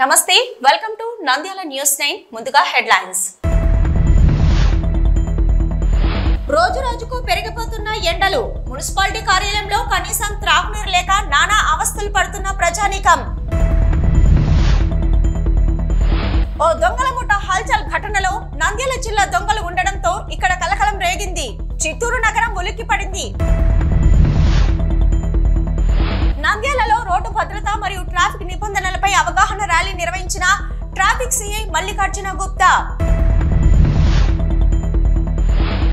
నమస్తే, welcome to Nandyal news 9. ముందుగా headlines. రోజు రోజుకు పెరిగిపోతున్న ఎండలు. మున్సిపాలిటీ కార్యాలయంలో కనీసం త్రాగునీరు లేక నానా అవస్థలు పడుతున్న ప్రజానీకం. ఓ దొంగల ముఠ హల్చల్ ఘటనలో నంద్యాల జిల్లా దొంగలు ఉండడంతో ఇక్కడ కలకలం రేగింది. చిత్తూరు నగరం ఉలిక్కిపడింది. నంద్యాలలో రోడ్డు భద్రత మరియు ట్రాఫిక్ నిబంధనలపై అవగాహన ర్యాలీ నిర్వహించిన ట్రాఫిక్ సిఐ మల్లికార్జున గుప్తా.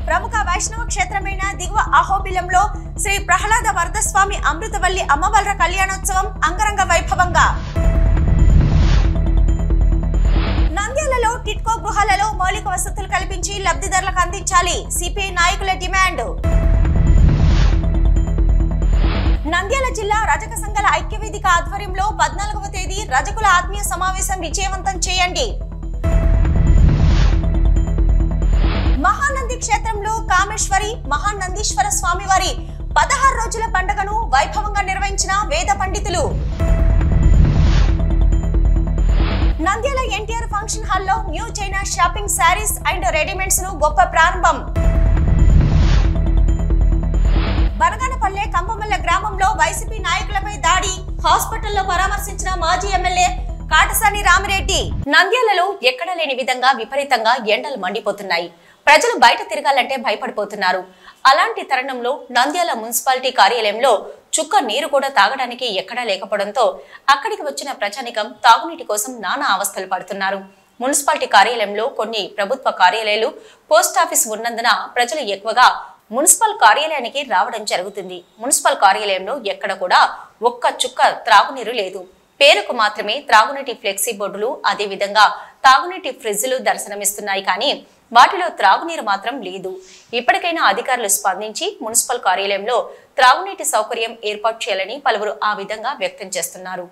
ప్రముఖ వైష్ణవ క్షేత్రమైన దిగువ అహోబిలంలో శ్రీ ప్రహ్లాద వరదస్వామి అమృతవల్లి అమ్మవార్ల కళ్యాణోత్సవం అంగరంగ వైభవంగా. నంద్యాలలో టిట్కో గృహాలలో మౌలిక వసతులు కల్పించి లబ్ధిదారులకు అందించాలి. సిపిఐ నాయకుల డిమాండ్. నంద్యాల జిల్లా రజక సంఘాల ఐక్యవేదిక ఆధ్వర్యంలో 14వ తేదీ రజకుల ఆత్మీయ సమావేశం విజయవంతం చేయండి. మహానంది క్షేత్రంలో కామేశ్వరి మహానందీశ్వర స్వామివారి 16 రోజుల పండుగను వైభవంగా నిర్వహించిన వేద పండితులు. నంద్యాల ఎన్టీఆర్ ఫంక్షన్ హాల్లో new China shopping saris and readymades ను గొప్ప ప్రారంభం. బనగానపల్లె కంపమల్ల గ్రామంలో వైసీపీ నాయకులపై దాడి. హాస్పిటల్లో పరామర్శించిన మాజీ ఎమ్మెల్యే కాటసాని రామిరెడ్డి. నంద్యాలలో ఎక్కడ లేని విధంగా విపరీతంగా ఎండలు మండిపోతున్నాయి. ప్రజలు బయట తిరగాలంటే భయపడిపోతున్నారు. అలాంటి తరుణంలో నంద్యాల మున్సిపాలిటీ కార్యాలయంలో చుక్క నీరు కూడా తాగడానికి ఎక్కడా లేకపోవడంతో అక్కడికి వచ్చిన ప్రజానికం తాగునీటి కోసం నానా అవస్థలు పడుతున్నారు. మున్సిపాలిటీ కార్యాలయంలో కొన్ని ప్రభుత్వ కార్యాలయాలు, పోస్టాఫీస్ ఉన్నందున ప్రజలు ఎక్కువగా మున్సిపల్ కార్యాలయానికి రావడం జరుగుతుంది. మున్సిపల్ కార్యాలయంలో ఎక్కడ కూడా ఒక్క చుక్క త్రాగునీరు లేదు. పేరుకు మాత్రమే త్రాగునీటి ఫ్లెక్సీ బోర్డులు, అదే విధంగా తాగునీటి ఫ్రిడ్జ్లు దర్శనమిస్తున్నాయి. కానీ వాటిలో త్రాగునీరు మాత్రం లేదు. ఇప్పటికైనా అధికారులు స్పందించి మున్సిపల్ కార్యాలయంలో త్రాగునీటి సౌకర్యం ఏర్పాటు చేయాలని పలువురు ఆ విధంగా వ్యక్తం చేస్తున్నారు.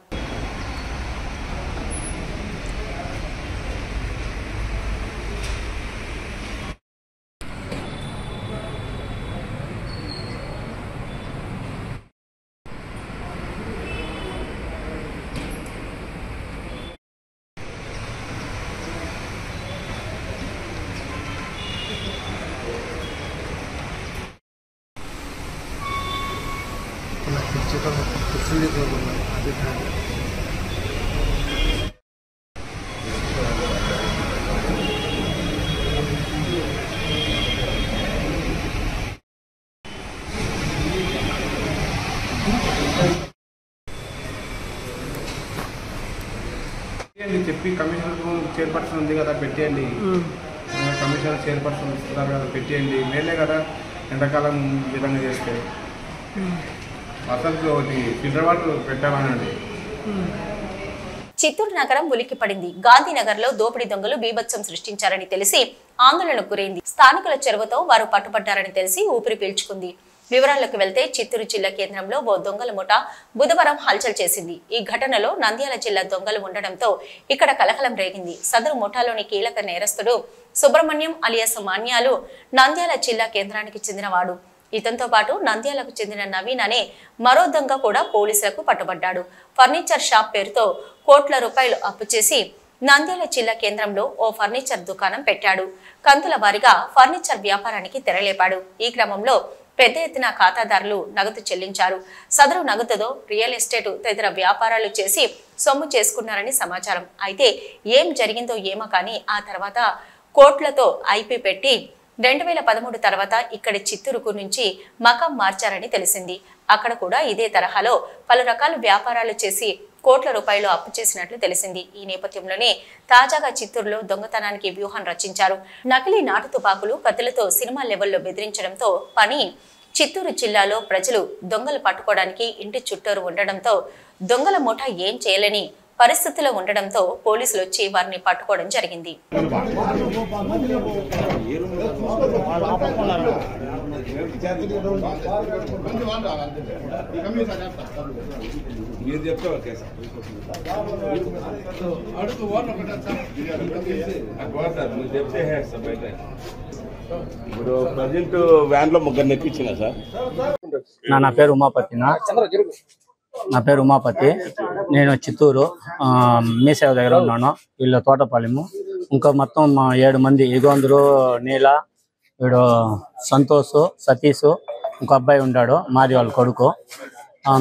చెప్పి కమిషనర్ చైర్పర్సన్ ఉంది కదా పెట్టేయండి, కమిషనర్ చైర్పర్సన్ ఇస్తున్నారు కదా పెట్టేయండి, మేలే కదా ఎండాకాలం విధంగా చేస్తే. అసలు ఒకటి ఫిల్టర్ వాటర్ పెట్టామనండి. చిత్తూరు నగరం ఉలిక్కిపడింది. గాంధీనగర్ లో దోపిడీ దొంగలు బీభత్సం సృష్టించారని తెలిసి ఆందోళనకు గురైంది. స్థానికుల చొరవతో వారు పట్టుబడ్డారని తెలిసి ఊపిరి పీల్చుకుంది. వివరాల్లోకి వెళ్తే చిత్తూరు జిల్లా కేంద్రంలో ఓ దొంగల ముఠ బుధవారం హల్చల్ చేసింది. ఈ ఘటనలో నంద్యాల జిల్లా దొంగలు ఉండడంతో ఇక్కడ కలకలం రేగింది. సదరు ముఠాలోని కీలక నేరస్తుడు సుబ్రహ్మణ్యం అలియాస్ మాన్యాలు నంద్యాల జిల్లా కేంద్రానికి చెందినవాడు. ఇతనితో పాటు నంద్యాలకు చెందిన నవీన్ అనే మరో దొంగ కూడా పోలీసులకు పట్టుబడ్డాడు. ఫర్నిచర్ షాప్ పేరుతో కోట్ల రూపాయలు అప్పు చేసి నంద్యాల జిల్లా కేంద్రంలో ఓ ఫర్నిచర్ దుకాణం పెట్టాడు. కంతుల వారీగా ఫర్నిచర్ వ్యాపారానికి తెరలేపాడు. ఈ క్రమంలో పెద్ద ఎత్తున ఖాతాదారులు నగదు చెల్లించారు. సదరు నగదుతో రియల్ ఎస్టేట్ తదితర వ్యాపారాలు చేసి సొమ్ము చేసుకున్నారని సమాచారం. అయితే ఏం జరిగిందో ఏమో కానీ ఆ తర్వాత కోట్లతో ఐపీ పెట్టి 2013 తర్వాత ఇక్కడి చిత్తూరుకు నుంచి మకాం మార్చారని తెలిసింది. అక్కడ కూడా ఇదే తరహాలో పలు రకాల వ్యాపారాలు చేసి కోట్ల రూపాయలు అప్పు చేసినట్లు తెలిసింది. ఈ నేపథ్యంలోనే తాజాగా చిత్తూరులో దొంగతనానికి వ్యూహం రచించారు. నకిలీ నాటు తుపాకులు, కత్తులతో సినిమా లెవెల్లో బెదిరించడంతో పని చిత్తూరు జిల్లాలో ప్రజలు దొంగలు పట్టుకోవడానికి ఇంటి చుట్టూరు ఉండడంతో దొంగల ముఠ ఏం చేయలేని పరిస్థితిలో ఉండడంతో పోలీసులు వచ్చి వారిని పట్టుకోవడం జరిగింది. ఇప్పుడు ప్రజెంట్ వ్యాన్ లో ముగ్గురు నెప్పించిన సార్. నా పేరు ఉమాపతి. నేను చిత్తూరు మీసేవ దగ్గర ఉన్నాను. వీళ్ళు తోటపాలెము. ఇంకా మొత్తం 7 మంది యుగంధరు, నీల, వీడు సంతోష్, సతీష్, ఇంకో అబ్బాయి ఉన్నాడు మాది వాళ్ళ కొడుకు.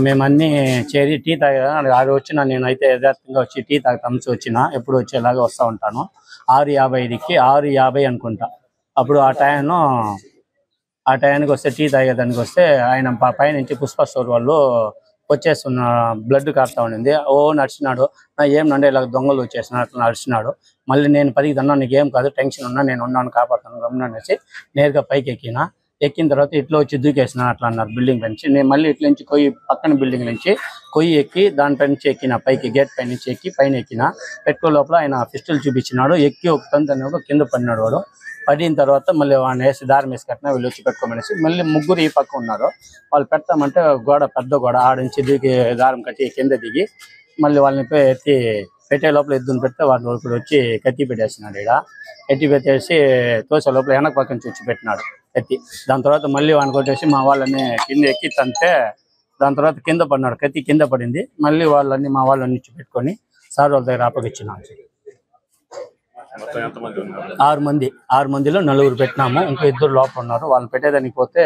మేమన్నీ చేరి టీ తాగా అది వచ్చిన నేనైతే యథార్థంగా వచ్చి టీ తాగుతామని వచ్చిన. ఎప్పుడు వచ్చేలాగా వస్తూ ఉంటాను. 6:55కి 6:50 అనుకుంటా. అప్పుడు ఆ టైంకి వస్తే టీ తాగేదానికి వస్తే ఆయన పైనుంచి పుష్ప స్టోర్ వాళ్ళు వచ్చేస్తున్న బ్లడ్ కారుతా ఉండింది. నడిచినాడు. ఏం నండి ఇలా దొంగలు వచ్చేసినాడు అట్లా నడిచినాడు. మళ్ళీ నేను 10కి తన్నా నీకేం కాదు టెన్షన్ ఉన్నా నేను ఉన్నాను కాపాడుతాను గమననేసి నేరుగా పైకి ఎక్కిన తర్వాత ఇట్లా వచ్చి దూకేసిన అట్లా అన్నారు బిల్డింగ్ నుంచి. నేను మళ్ళీ ఇట్ల నుంచి పక్కన బిల్డింగ్ నుంచి ఎక్కి దానిపై నుంచి ఎక్కిన పైకి గేట్ పై నుంచి ఎక్కి పైన ఎక్కిన. పెట్టుకో లోపల ఆయన పిస్టల్ చూపించినాడు. ఎక్కి ఒక తంతు కింద పడినాడు. వాడు పడిన తర్వాత మళ్ళీ వాడిని వేసి దారం వేసి కట్టినా వీళ్ళు వచ్చి పెట్టుకోమనేసి మళ్ళీ ముగ్గురు ఈ పక్క ఉన్నారు. వాళ్ళు పెడతామంటే పెద్ద గోడ ఆడించి దిగి దారం కట్టి కింద దిగి మళ్ళీ వాళ్ళని ఎత్తి పెట్టే లోపల ఎద్దును పెడితే వాళ్ళు ఇప్పుడు వచ్చి కత్తి పెట్టేసినాడు. కత్తి పెట్టేసి తోసే లోపల వెనక పక్క నుంచి వచ్చి పెట్టినాడు కత్తి. దాని తర్వాత మళ్ళీ వాడిని కొట్టేసి మా వాళ్ళని కింద ఎక్కి తంతే దాని తర్వాత కింద పడినాడు. కత్తి కింద పడింది. మళ్ళీ మా వాళ్ళని ఇచ్చి పెట్టుకొని సార్ వాళ్ళ దగ్గర అప్పగిచ్చినాం. 6 మంది. 6 మందిలో 4 పెట్టినాము. ఇంకా 2 లోపల ఉన్నారు. వాళ్ళని పెట్టేదానికి పోతే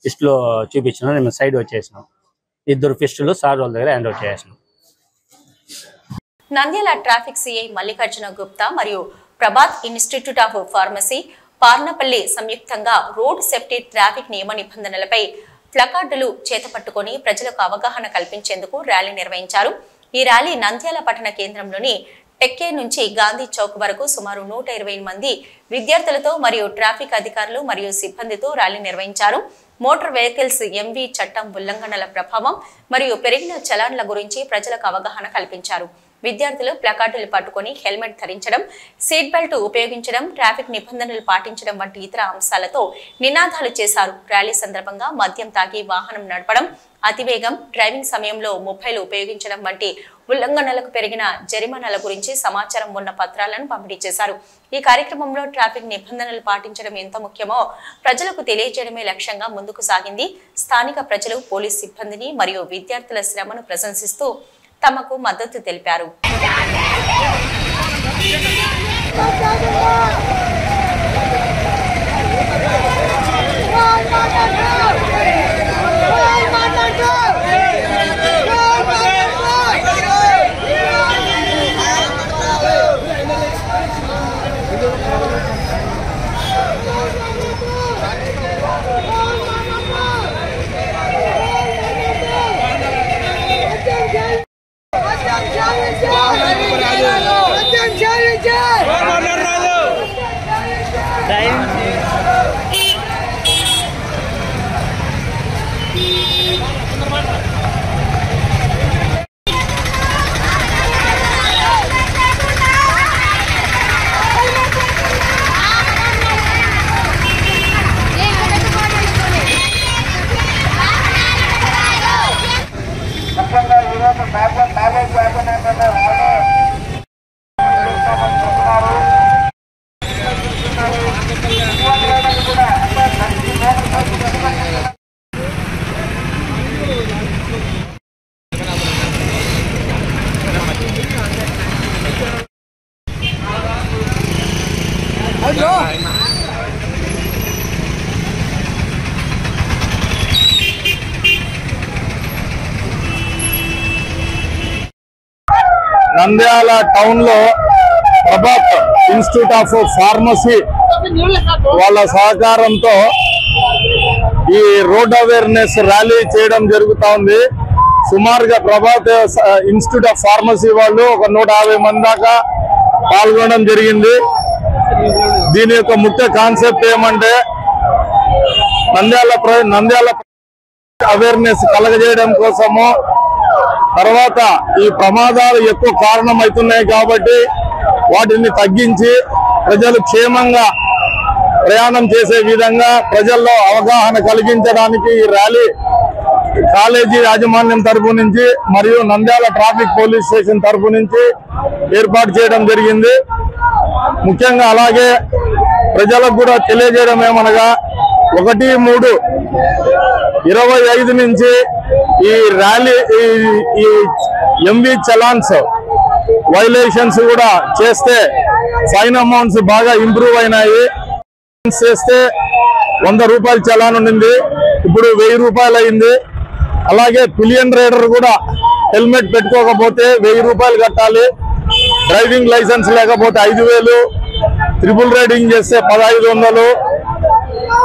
ఫిస్ట్లో చూపించినాం. మేము సైడ్ వచ్చేసినాం. 2 ఫిస్టులు సార్ వాళ్ళ దగ్గర హ్యాండ్ ఓవర్ చేసినాం. నంద్యాల ట్రాఫిక్ సిఐ మల్లికార్జున గుప్తా మరియు Prabhat institute of pharmacy, Parnapalli సంయుక్తంగా రోడ్ సేఫ్టీ ట్రాఫిక్ నియమ నిబంధనలపై ప్లకార్డులు చేతపట్టుకుని ప్రజలకు అవగాహన కల్పించేందుకు ర్యాలీ నిర్వహించారు. ఈ ర్యాలీ నంద్యాల పట్టణ కేంద్రంలోని టెక్కే నుంచి గాంధీ చౌక్ వరకు సుమారు 120 మంది విద్యార్థులతో మరియు ట్రాఫిక్ అధికారులు మరియు సిబ్బందితో ర్యాలీ నిర్వహించారు. మోటార్ వెహికల్స్ ఎంవి చట్టం ఉల్లంఘనల ప్రభావం మరియు పెరిగిన చలాన్ల గురించి ప్రజలకు అవగాహన కల్పించారు. విద్యార్థులు ప్లకార్డులు పట్టుకుని హెల్మెట్ ధరించడం, సీట్ బెల్ట్ ఉపయోగించడం, ట్రాఫిక్ నిబంధనలు పాటించడం వంటి ఇతర అంశాలతో నినాదాలు చేశారు. ర్యాలీ సందర్భంగా మద్యం తాగి వాహనం నడపడం, అతివేగం, డ్రైవింగ్ సమయంలో మొబైల్ ఉపయోగించడం వంటి ఉల్లంఘనలకు పెరిగిన జరిమానాల గురించి సమాచారం ఉన్న పత్రాలను పంపిణీ చేశారు. ఈ కార్యక్రమంలో ట్రాఫిక్ నిబంధనలు పాటించడం ఎంత ముఖ్యమో ప్రజలకు తెలియజేయడమే లక్ష్యంగా ముందుకు సాగింది. స్థానిక ప్రజలు పోలీస్ సిబ్బందిని మరియు విద్యార్థుల శ్రమను ప్రశంసిస్తూ తమకు మద్దతు తెలిపారు. నంద్యాల టౌన్ లో ప్రభాత్ ఇన్స్టిట్యూట్ ఆఫ్ ఫార్మసీ వాళ్ళ సహకారంతో ఈ రోడ్ అవేర్నెస్ ర్యాలీ చేయడం జరుగుతా ఉంది. సుమారుగా ప్రభాత్ ఇన్స్టిట్యూట్ ఆఫ్ ఫార్మసీ వాళ్ళు ఒక 150 మంది దాకా పాల్గొనడం జరిగింది. దీని యొక్క ముఖ్య కాన్సెప్ట్ ఏమంటే నంద్యాల అవేర్నెస్ కలగజేయడం కోసము, తర్వాత ఈ ప్రమాదాలు ఎక్కువ కారణమవుతున్నాయి కాబట్టి వాటిని తగ్గించి ప్రజలు క్షేమంగా ప్రయాణం చేసే విధంగా ప్రజల్లో అవగాహన కలిగించడానికి ఈ ర్యాలీ కాలేజీ యాజమాన్యం తరపు నుంచి మరియు నంద్యాల ట్రాఫిక్ పోలీస్ స్టేషన్ తరపు నుంచి ఏర్పాటు చేయడం జరిగింది. ముఖ్యంగా అలాగే ప్రజలకు కూడా తెలియజేయడం ఏమనగా 1-3-25 నుంచి ఈ ర్యాలీ ఈ ఎంవి చలాన్స్ వైలేషన్స్ కూడా చేస్తే ఫైన్ అమౌంట్స్ బాగా ఇంప్రూవ్ అయినాయి. చేస్తే 100 రూపాయల చలాన్ ఉండింది, ఇప్పుడు 1000 రూపాయలు అయింది. అలాగే పిలియన్ రైడర్ కూడా హెల్మెట్ పెట్టుకోకపోతే 1000 రూపాయలు కట్టాలి. డ్రైవింగ్ లైసెన్స్ లేకపోతే 5000, ట్రిపుల్ రైడింగ్ చేస్తే 1500,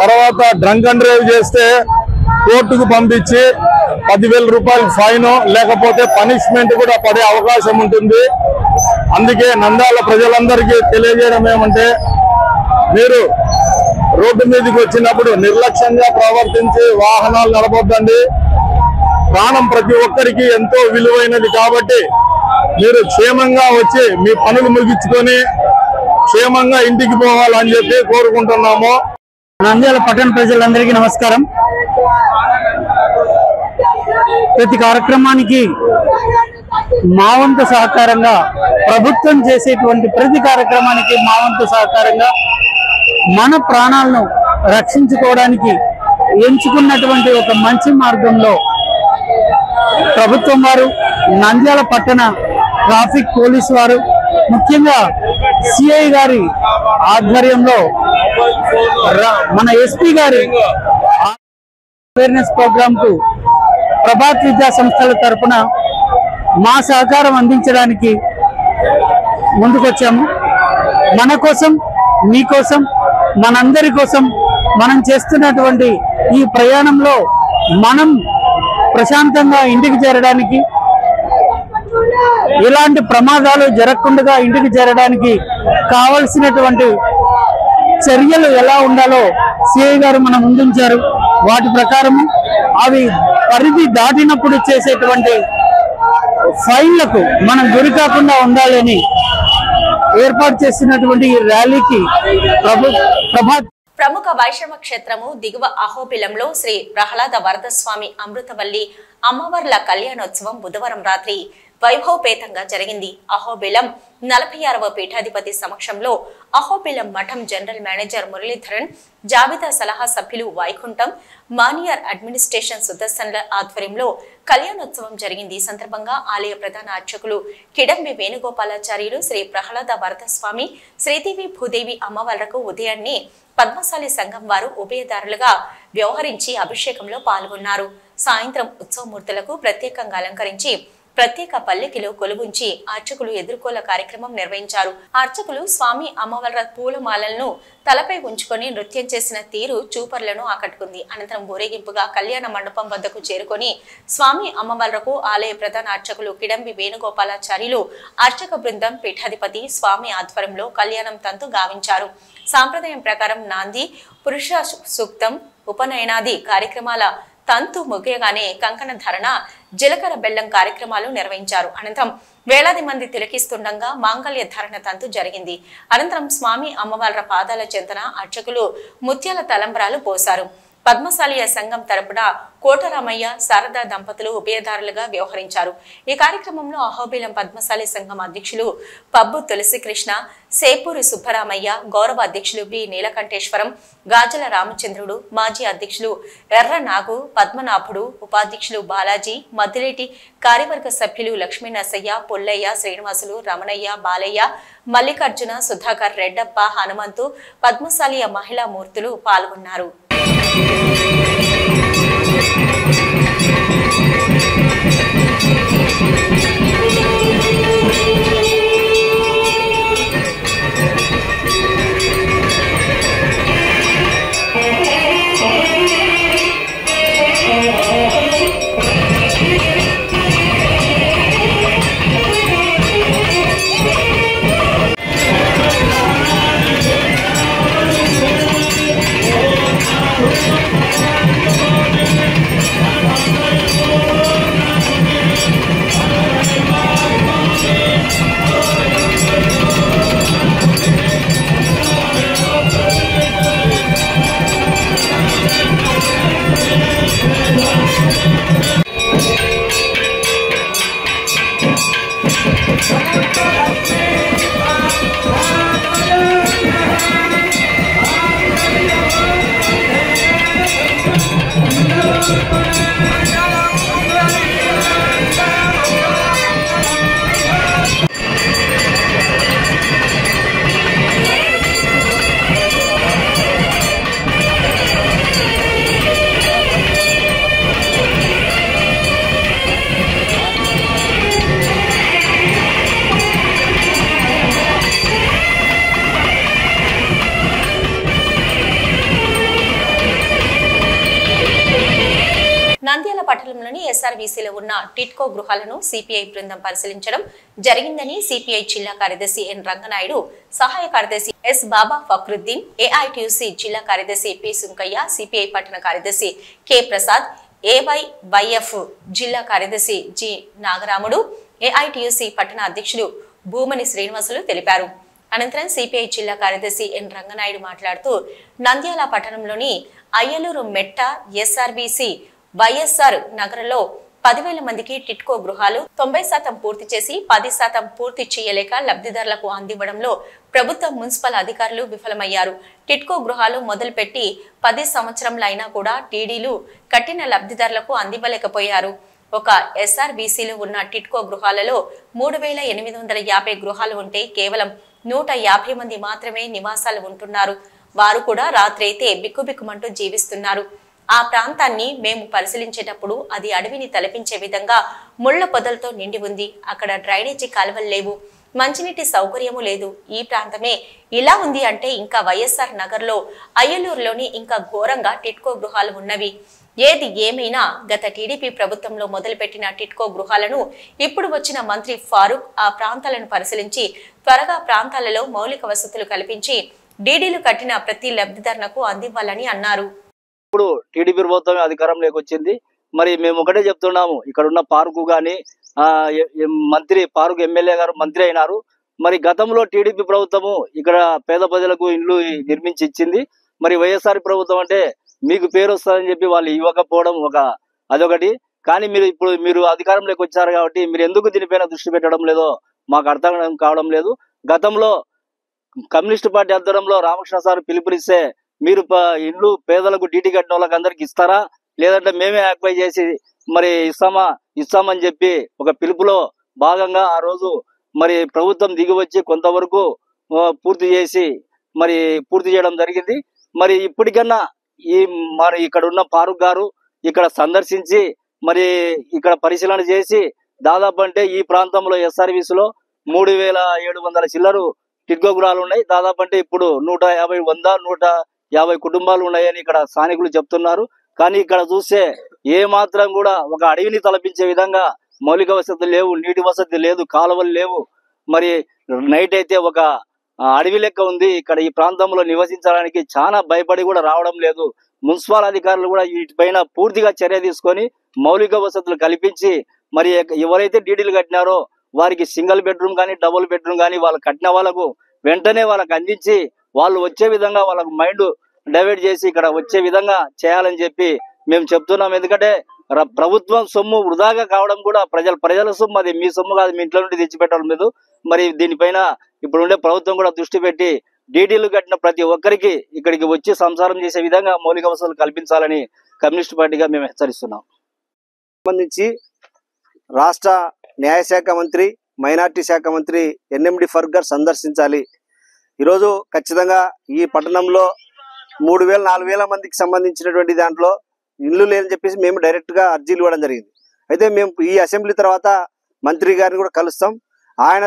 తర్వాత డ్రంక్ అండ్ డ్రైవ్ చేస్తే కోర్టుకు పంపించి 10,000 రూపాయలు ఫైన్, లేకపోతే పనిష్మెంట్ కూడా పడే అవకాశం ఉంటుంది. అందుకే నంద్యాల ప్రజలందరికీ తెలియజేయడం ఏమంటే, మీరు రోడ్డు మీదకి వచ్చినప్పుడు నిర్లక్ష్యంగా ప్రవర్తించి వాహనాలు నడపొద్దండి. ప్రాణం ప్రతి ఒక్కరికి ఎంతో విలువైనది కాబట్టి మీరు క్షేమంగా వచ్చి మీ పనులు ముగించుకొని క్షేమంగా ఇంటికి పోవాలని చెప్పి కోరుకుంటున్నాము. నంద్యాల పట్టణ ప్రజలందరికీ నమస్కారం. ప్రతి కార్యక్రమానికి మా వంతు సహకారంగా, ప్రభుత్వం చేసేటువంటి ప్రతి కార్యక్రమానికి మా వంతు సహకారంగా మన ప్రాణాలను రక్షించుకోవడానికి ఎంచుకున్నటువంటి ఒక మంచి మార్గంలో ప్రభుత్వం వారు, నంద్యాల పట్టణ ట్రాఫిక్ పోలీసు వారు, ముఖ్యంగా సిఐ గారి ఆధ్వర్యంలో మన ఎస్పీ గారి అవేర్నెస్ ప్రోగ్రామ్ కు ప్రభాత్ విద్యా సంస్థల తరపున మా సహకారం అందించడానికి ముందుకొచ్చాము. మన కోసం, మీకోసం, మనందరి కోసం మనం చేస్తున్నటువంటి ఈ ప్రయాణంలో మనం ప్రశాంతంగా ఇంటికి చేరడానికి, ఇలాంటి ప్రమాదాలు జరగకుండా ఇంటికి చేరడానికి కావలసినటువంటి చర్యలు ఎలా ఉండాలో సిఐ గారు మన ముందుంచారు. వాటి ప్రకారము అవి పరిధి దాటినప్పుడు చేసేటువంటి ఫైన్లకు మనం గురి కాకుండా ఉండాలని ఏర్పాటు చేసినటువంటి ఈ ర్యాలీకి ప్రముఖ వైష్ణవ క్షేత్రము దిగువ అహోబిలంలో శ్రీ ప్రహ్లాద వరదస్వామి అమృతవల్లి అమ్మవార్ల కళ్యాణోత్సవం బుధవారం రాత్రి వైభవపేతంగా జరిగింది. అహోబిలం 46వ పీఠాధిపతి సమక్షంలో అహోబిలం మఠం జనరల్ మేనేజర్ మురళీధరన్, జాబితా సలహా సభ్యులు వైకుంఠం, మానియర్ అడ్మినిస్ట్రేషన్ సుదర్శన్ల ఆధ్వర్యంలో కళ్యాణోత్సవం జరిగింది. ఈ సందర్భంగా ఆలయ ప్రధాన అర్చకులు కిడంబి వేణుగోపాలాచార్యులు శ్రీ ప్రహ్లాద వరదస్వామి, శ్రీదేవి భూదేవి అమ్మవార్లకు ఉదయాన్నే పద్మశాలి సంఘం వారు ఉభయదారులుగా వ్యవహరించి అభిషేకంలో పాల్గొన్నారు. సాయంత్రం ఉత్సవమూర్తులకు ప్రత్యేకంగా అలంకరించి ప్రత్యేక పల్లెకిలో కొలువుంచి అర్చకులు ఎదుర్కోల కార్యక్రమం నిర్వహించారు. అర్చకులు స్వామి అమ్మవార్ల పూలమాలలను తలపై ఉంచుకొని నృత్యం చేసిన తీరు చూపర్లను ఆకట్టుకుంది. అనంతరం ఊరేగింపుగా కళ్యాణ మండపం వద్దకు చేరుకొని స్వామి అమ్మవార్లకు ఆలయ ప్రధాన అర్చకులు కిడంబి వేణుగోపాలాచార్యులు, అర్చక బృందం, పీఠాధిపతి స్వామి ఆధ్వర్యంలో కళ్యాణం తంతు గావించారు. సాంప్రదాయం ప్రకారం నాంది, పురుష సూక్తం, ఉపనయనాది కార్యక్రమాల తంతు ముగియగానే కంకణ ధరణ, జీలకర్ర బెల్లం కార్యక్రమాలు నిర్వహించారు. అనంతరం వేలాది మంది తిలకిస్తుండగా మాంగళ్య ధరణ తంతు జరిగింది. అనంతరం స్వామి అమ్మవార్ల పాదాల చెంతన అర్చకులు ముత్యాల తలంబ్రాలు పోశారు. పద్మశాలియ సంఘం తరపున కోటరామయ్య, శారదా దంపతులు ఉభయదారులుగా వ్యవహరించారు. ఈ కార్యక్రమంలో అహోబిలం పద్మశాలి సంఘం అధ్యక్షులు పబ్బు తులసికృష్ణ, సేపూరి సుబ్బరామయ్య, గౌరవ అధ్యక్షులు బి నీలకంఠేశ్వరం, గాజల రామచంద్రుడు, మాజీ అధ్యక్షులు ఎర్ర నాగు, పద్మనాభుడు, ఉపాధ్యక్షులు బాలాజీ, మద్దిలేటి కార్యవర్గ సభ్యులు లక్ష్మీనరసయ్య, పుల్లయ్య, శ్రీనివాసులు, రమణయ్య, బాలయ్య, మల్లికార్జున, సుధాకర్, రెడ్డప్ప, హనుమంతు, పద్మశాలియ మహిళా మూర్తులు పాల్గొన్నారు. ఎస్ఆర్వీసీలో ఉన్న టిట్కో గృహాలను సిపిఐ బృందం పరిశీలించడం జరిగిందని సిపిఐ జిల్లా కార్యదర్శి ఎన్ రంగనాయుడు, సహాయ కార్యదర్శి ఎస్ బాబా ఫక్రుద్దీన్, ఏఐటియుసి జిల్లా కార్యదర్శి పి సుంకయ్య, సిపిఐ పట్టణ కార్యదర్శి కె ప్రసాద్, ఏవైవైఎఫ్ జిల్లా కార్యదర్శి జి నాగరాముడు, ఏఐటియుసి పట్టణ అధ్యక్షుడు భూమని శ్రీనివాసులు తెలిపారు. అనంతరం సిపిఐ జిల్లా కార్యదర్శి ఎన్ రంగనాయుడు మాట్లాడుతూ నంద్యాల పట్టణంలోని అయ్యలూరు మెట్ట ఎస్ఆర్బీసీ వైఎస్ఆర్ నగరంలో 10,000 మందికి టిట్కో గృహాలు 90% పూర్తి చేసి 10% పూర్తి చేయలేక లబ్ధిదారులకు అందివ్వడంలో ప్రభుత్వ మున్సిపల్ అధికారులు విఫలమయ్యారు. టిట్కో గృహాలు మొదలుపెట్టి 10 సంవత్సరంలైనా కూడా టీడీలు కట్టిన లబ్ధిదారులకు అందివ్వలేకపోయారు. ఒక ఎస్ఆర్బీసీలో ఉన్న టిట్కో గృహాలలో 3,850 గృహాలు ఉంటే కేవలం 150 మంది మాత్రమే నివాసాలు ఉంటున్నారు. వారు కూడా రాత్రి అయితే బిక్కుబిక్కుమంటూ జీవిస్తున్నారు. ఆ ప్రాంతాన్ని మేము పరిశీలించేటప్పుడు అది అడవిని తలపించే విధంగా ముళ్ల పొదలతో నిండి ఉంది. అక్కడ డ్రైనేజీ కాలువలు లేవు, మంచినీటి సౌకర్యము లేదు. ఈ ప్రాంతమే ఇలా ఉంది అంటే ఇంకా వైఎస్ఆర్ నగర్ లో అయ్యలూరులోని ఇంకా ఘోరంగా టిట్కో గృహాలు ఉన్నవి. ఏది ఏమైనా గత టీడీపీ ప్రభుత్వంలో మొదలుపెట్టిన టిట్కో గృహాలను ఇప్పుడు వచ్చిన మంత్రి ఫారూక్ ఆ ప్రాంతాలను పరిశీలించి త్వరగా ప్రాంతాలలో మౌలిక వసతులు కల్పించి డీడీలు కట్టిన ప్రతి లబ్ధిదారులకు అందివ్వాలని అన్నారు. ఇప్పుడు టీడీపీ ప్రభుత్వం అధికారంలోకి వచ్చింది. మరి మేము ఒకటే చెప్తున్నాము, ఇక్కడ ఉన్న పార్కు గాని మంత్రి పార్కు ఎమ్మెల్యే గారు మంత్రి అయినారు. మరి గతంలో టీడీపీ ప్రభుత్వము ఇక్కడ పేద ప్రజలకు ఇండ్లు నిర్మించి ఇచ్చింది. మరి వైఎస్ఆర్ ప్రభుత్వం అంటే మీకు పేరు వస్తుందని చెప్పి వాళ్ళు ఇవ్వకపోవడం అదొకటి. కానీ మీరు అధికారంలోకి వచ్చారు కాబట్టి మీరు ఎందుకు దీనిపైన దృష్టి పెట్టడం లేదో మాకు అర్థం కావడం లేదు. గతంలో కమ్యూనిస్ట్ పార్టీ ఆధ్వర్యంలో రామకృష్ణ సార్ పిలుపునిస్తే మీరు ఇండ్లు పేదలకు డీటీ కట్టిన వాళ్ళకి అందరికి ఇస్తారా, లేదంటే మేమే ఆక్యుపై చేసి మరి ఇస్తామని చెప్పి ఒక పిలుపులో భాగంగా ఆ రోజు మరి ప్రభుత్వం దిగి వచ్చి కొంతవరకు పూర్తి చేయడం జరిగింది. మరి ఇప్పటికన్నా మరి ఇక్కడ ఉన్న ఫారూక్ గారు ఇక్కడ సందర్శించి మరి ఇక్కడ పరిశీలన చేసి దాదాపు అంటే ఈ ప్రాంతంలో ఎస్ఆర్వీసీలో 3,700 చిల్లరు టిట్కో గృహాలు ఉన్నాయి. దాదాపు అంటే ఇప్పుడు 150 కుటుంబాలు ఉన్నాయని ఇక్కడ స్థానికులు చెప్తున్నారు. కానీ ఇక్కడ చూస్తే ఏ మాత్రం కూడా ఒక అడవిని తలపించే విధంగా మౌలిక వసతులు లేవు, నీటి వసతి లేదు, కాలువలు లేవు. మరి నైట్ అయితే ఒక అడవి లెక్క ఉంది. ఇక్కడ ఈ ప్రాంతంలో నివసించడానికి చాలా భయపడి కూడా రావడం లేదు. మున్సిపల్ అధికారులు కూడా వీటిపైన పూర్తిగా చర్య తీసుకొని మౌలిక వసతులు కల్పించి మరి ఎవరైతే డీడీలు కట్టినారో వారికి సింగిల్ బెడ్రూమ్ కానీ డబుల్ బెడ్రూమ్ కానీ వాళ్ళు కట్టిన వాళ్ళకు వెంటనే వాళ్ళకి అందించి వాళ్ళు వచ్చే విధంగా వాళ్ళకు మైండ్ డైవర్ట్ చేసి ఇక్కడ వచ్చే విధంగా చేయాలని చెప్పి మేము చెప్తున్నాం. ఎందుకంటే ప్రభుత్వం సొమ్ము వృధాగా కావడం కూడా ప్రజల సొమ్ము, అది మీ సొమ్ము కాదు, మీ ఇంట్లో నుండి తెచ్చిపెట్టడం లేదు. మరి దీనిపైన ఇప్పుడు ఉండే ప్రభుత్వం కూడా దృష్టి పెట్టి డీడీలు కట్టిన ప్రతి ఒక్కరికి ఇక్కడికి వచ్చి సంసారం చేసే విధంగా మౌలిక వసతులు కల్పించాలని కమ్యూనిస్ట్ పార్టీగా మేము హెచ్చరిస్తున్నాం. సంబంధించి రాష్ట్ర న్యాయశాఖ మంత్రి, మైనార్టీ శాఖ మంత్రి ఎన్ఎండి ఫరూక్ గారు సందర్శించాలి. ఈరోజు ఖచ్చితంగా ఈ పట్టణంలో 3,000-4,000 మందికి సంబంధించినటువంటి దాంట్లో ఇల్లు లేదని చెప్పేసి మేము డైరెక్ట్ గా అర్జీలు ఇవ్వడం జరిగింది. అయితే మేము ఈ అసెంబ్లీ తర్వాత మంత్రి గారిని కూడా కలుస్తాం. ఆయన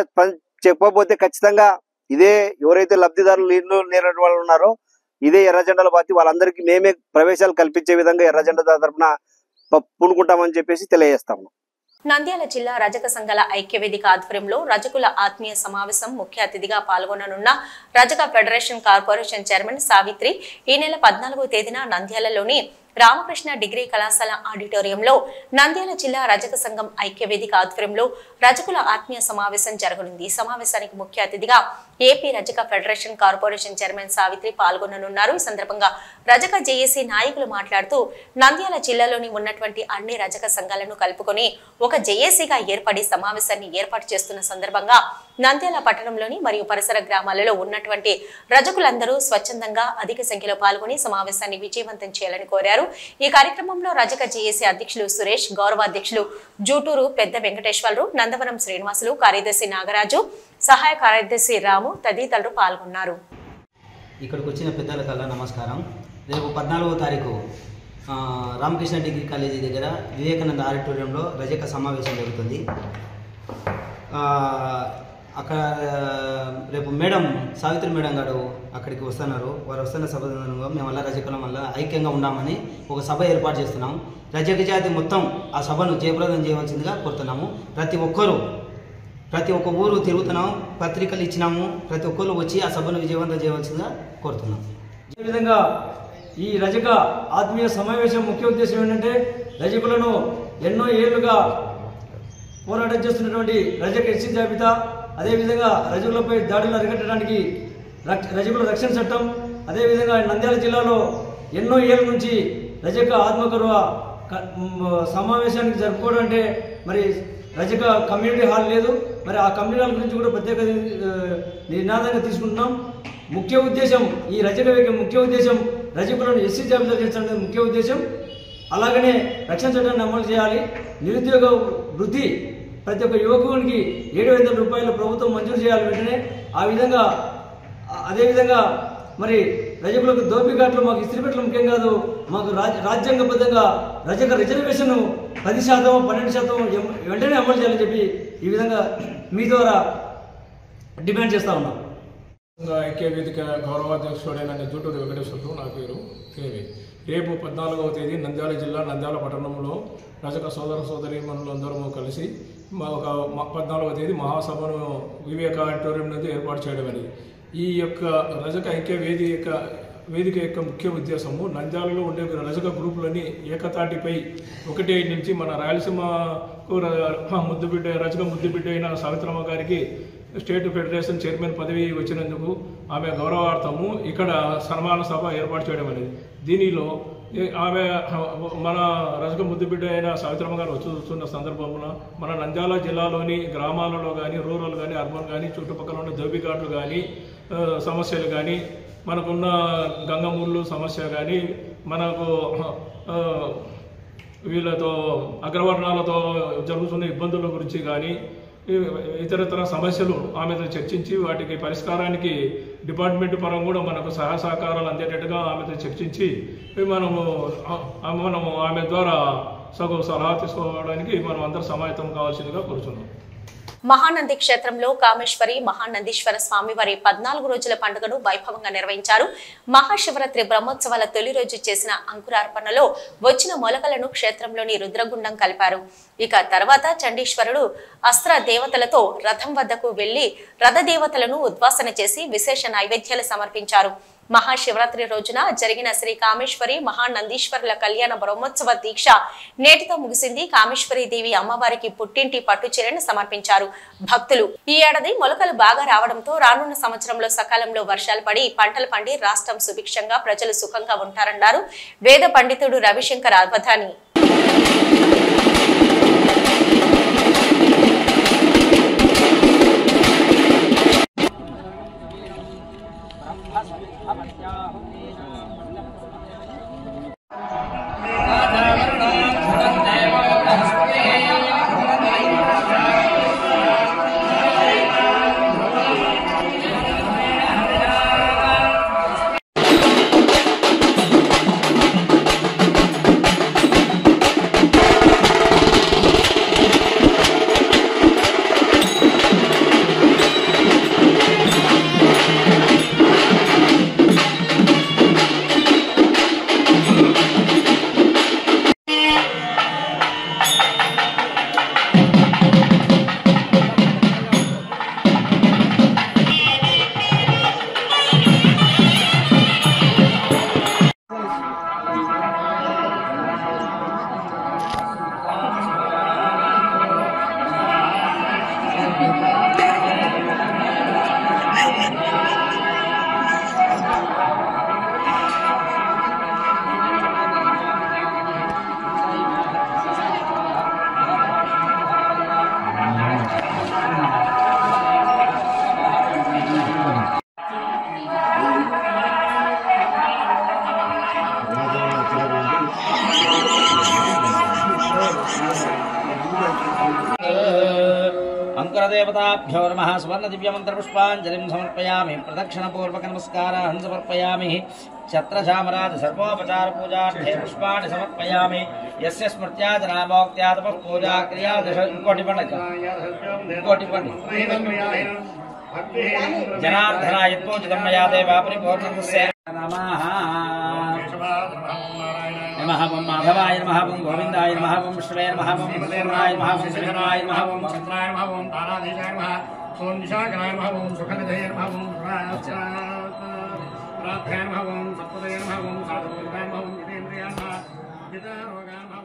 చెప్పబోతే ఖచ్చితంగా ఇదే ఎవరైతే లబ్ధిదారులు ఇల్లు లేని వాళ్ళు ఉన్నారో ఇదే ఎర్రజెండాల పార్టీ వాళ్ళందరికీ మేమే ప్రవేశాలు కల్పించే విధంగా ఎర్రజెండా తరఫున పూనుకుంటామని చెప్పేసి తెలియజేస్తాము. నంద్యాల జిల్లా రజక సంఘాల ఐక్యవేదిక ఆధ్వర్యంలో రజకుల ఆత్మీయ సమావేశం ముఖ్య అతిథిగా పాల్గొననున్న రజక ఫెడరేషన్ కార్పొరేషన్ చైర్మన్ సావిత్రి ఈ నెల 14వ తేదీన నంద్యాలలోని రామకృష్ణ డిగ్రీ కళాశాల ఆడిటోరియంలో నంద్యాల జిల్లా రజక సంఘం ఐక్యవేదిక ఆధ్వర్యంలో రజకుల ఆత్మీయ సమావేశం జరగనుంది. ఈ సమావేశానికి ముఖ్య అతిథిగా ఏపీ రజక ఫెడరేషన్ కార్పొరేషన్ చైర్మన్ సావిత్రి పాల్గొననున్నారు. ఈ సందర్భంగా రజక జేఏసీ నాయకులు మాట్లాడుతూ నంద్యాల జిల్లాలోని ఉన్నటువంటి అన్ని రజక సంఘాలను కలుపుకొని ఒక జేఏసీగా ఏర్పడి సమావేశాన్ని ఏర్పాటు చేస్తున్న సందర్భంగా నంద్యాల పట్టణంలోని మరియు పరిసర గ్రామాలలో ఉన్నటువంటి రజకులందరూ స్వచ్ఛందంగా అధిక సంఖ్యలో పాల్గొని సమావేశాన్ని విజయవంతం చేయాలని కోరారు. ఈ కార్యక్రమంలో రజక జేఏసీ అధ్యక్షులు సురేష్, గౌరవ అధ్యక్షులు జూటూరు పెద్ద వెంకటేశ్వరరావు, నందవరం శ్రీనివాసులు, కార్యదర్శి నాగరాజు, సహాయ కార్యదర్శి రాము తదితరులు పాల్గొన్నారు. ఇక్కడికి వచ్చిన పెద్దలకల్లా నమస్కారం. రేపు 14వ తారీఖు రామకృష్ణ డిగ్రీ కాలేజీ దగ్గర వివేకానంద ఆడిటోరియంలో రజక సమావేశం జరుగుతుంది. అక్కడ రేపు మేడం సావిత్రి మేడం గారు అక్కడికి వస్తున్నారు. వారు వస్తున్న సభ మేము అలా రజకులం వల్ల ఐక్యంగా ఉన్నామని ఒక సభ ఏర్పాటు చేస్తున్నాం. రజక జాతి మొత్తం ఆ సభను జయప్రదం చేయవలసిందిగా కోరుతున్నాము. ప్రతి ఒక్క ఊరు తిరుగుతున్నాము, పత్రికలు ఇచ్చినాము. ప్రతి ఒక్కరు వచ్చి ఆ సభను విజయవంతం చేయవలసిందిగా కోరుతున్నాం. ఈ విధంగా ఈ రజక ఆత్మీయ సమావేశం ముఖ్య ఉద్దేశం ఏంటంటే రజకులను ఎన్నో ఏళ్లుగా పోరాటం చేస్తున్నటువంటి రజక ఎస్సీ జాబితా, అదేవిధంగా రజకులపై దాడులు అరికట్టడానికి రజకుల రక్షణ చట్టం, అదేవిధంగా నంద్యాల జిల్లాలో ఎన్నో ఏళ్ళ నుంచి రజక ఆత్మగౌరవ సమావేశానికి జరుపుకోవడం అంటే మరి రజక కమ్యూనిటీ హాల్ లేదు. మరి ఆ కమ్యూనిటీ హాల్ గురించి కూడా ప్రత్యేక నినాదంగా తీసుకుంటున్నాం. ముఖ్య ఉద్దేశం ఈ రజక ముఖ్య ఉద్దేశం రజకులను ఎస్సీ జాబితా చేర్చడం ముఖ్య ఉద్దేశం. అలాగనే రక్షణ చట్టాన్ని అమలు చేయాలి. నిరుద్యోగ వృద్ధి ప్రతి ఒక్క యువకునికి 700 రూపాయలు ప్రభుత్వం మంజూరు చేయాలి వెంటనే. అదేవిధంగా మరి రజకులకు దోపిఘాట్లు మాకు ఇస్త్రీపెట్టలు ముఖ్యం కాదు, మాకు రాజ్యాంగబద్ధంగా రజక రిజర్వేషన్ 10%, 12% వెంటనే అమలు చేయాలని చెప్పి ఈ విధంగా మీ ద్వారా డిమాండ్ చేస్తా ఉన్నాం. ఐక్య వేదిక గౌరవాధ్యక్షుడైన జూటూరి వెంకటేశ్వరరావు నా పేరు కేవి. రేపు 14వ తేదీ నంద్యాల జిల్లా నంద్యాల పట్టణంలో రజక సోదర సోదరీమణులందరూ కలిసి ఒక 14వ తేదీ మహాసభను వివేక ఆడిటోరియం నుంచి ఏర్పాటు చేయడం అనేది. ఈ యొక్క రజక ఐక్య వేదిక యొక్క ముఖ్య ఉద్దేశము నంద్యాలలో ఉండే రజక గ్రూపులని ఏకతాటిపై ఒకటి నుంచి మన రాయలసీమకు రజక ముద్దుబిడ్డ అయిన సావిత్రమ్మ గారికి స్టేట్ ఫెడరేషన్ చైర్మన్ పదవి వచ్చినందుకు ఆమె గౌరవార్థము ఇక్కడ సన్మాన సభ ఏర్పాటు చేయడం అనేది. దీనిలో ఆమె మన రజక ముద్దుబిడ్డ అయిన సావిత్రమ్మ గారు వస్తున్న సందర్భంలో మన నంద్యాల జిల్లాలోని గ్రామాలలో కానీ, రూరల్ కానీ, అర్బన్ కానీ, చుట్టుపక్కల ఉన్న దోపిఘాట్లు కానీ, సమస్యలు కానీ, మనకున్న గంగమూళ్ళు సమస్య కానీ, మనకు వీళ్ళతో అగ్రవర్ణాలతో జరుగుతున్న ఇబ్బందుల గురించి కానీ, ఇతరతర సమస్యలు ఆమెతో చర్చించి వాటికి పరిష్కారానికి డిపార్ట్మెంట్ పరంగా కూడా మనకు సహకారాలు అందేటట్టుగా ఆమెతో చర్చించి మనము ఆమె ద్వారా సలహా తీసుకోవడానికి మనం అందరూ సమాయత్తం కావాల్సిందిగా కోరుతున్నాం. మహానంది క్షేత్రంలో కామేశ్వరి మహానందీశ్వర స్వామివారి 14 రోజుల పండుగను వైభవంగా నిర్వహించారు. మహాశివరాత్రి బ్రహ్మోత్సవాల తొలి రోజు చేసిన అంకురార్పణలో వచ్చిన మొలకలను క్షేత్రంలోని రుద్రగుండం కలిపారు. ఇక తర్వాత చండీశ్వరుడు అస్త్ర దేవతలతో రథం వద్దకు వెళ్లి రథదేవతలను ఉద్వాసన చేసి విశేష నైవేద్యాలు సమర్పించారు. మహాశివరాత్రి రోజున జరిగిన శ్రీ కామేశ్వరి మహానందీశ్వరుల కళ్యాణ బ్రహ్మోత్సవ దీక్ష నేటితో ముగిసింది. కామేశ్వరి దేవి అమ్మవారికి పుట్టింటి పట్టు చీరను సమర్పించారు భక్తులు. ఈ ఏడాది మొలకలు బాగా రావడంతో రానున్న సంవత్సరంలో సకాలంలో వర్షాలు పడి పంటలు పండి రాష్ట్రం సుభిక్షంగా ప్రజలు సుఖంగా ఉంటారన్నారు వేద పండితుడు రవిశంకర్ అవధాని. सर्वदेवताभ्यो नमः सुवर्णदिव्यमन्त्रपुष्पाञ्जलिं समर्पयामि प्रदक्षिणपूर्वकनमस्कारान् समर्पयामि छत्रचामराज सर्वोपचारपूजार्थे पुष्पाणि समर्पयामि यस्य स्मृत्यादनामोक्त्यादपः पूजा क्रिया कोटिपण्ड जनार्दनाय यत्पूजितं मया देवा परिपूर्णस्य नमः नमः ओं माधवाय नमः ओं गोविन्दाय नमः ओं विष्णवे नमः ओं प्रद्युम्नाय नमः ओं श्रीधराय नमः ओं चन्द्राय नमः ओं ताराधीशाय नमः ओं निशाकराय नमः ओं सुखनिधये नमः ओं प्रार्थाय नमः ओं सत्पदये नमः ओं साधुपूजिताय नमः ओं जितेन्द्रियाय नमः जितारोगाय नमः ओं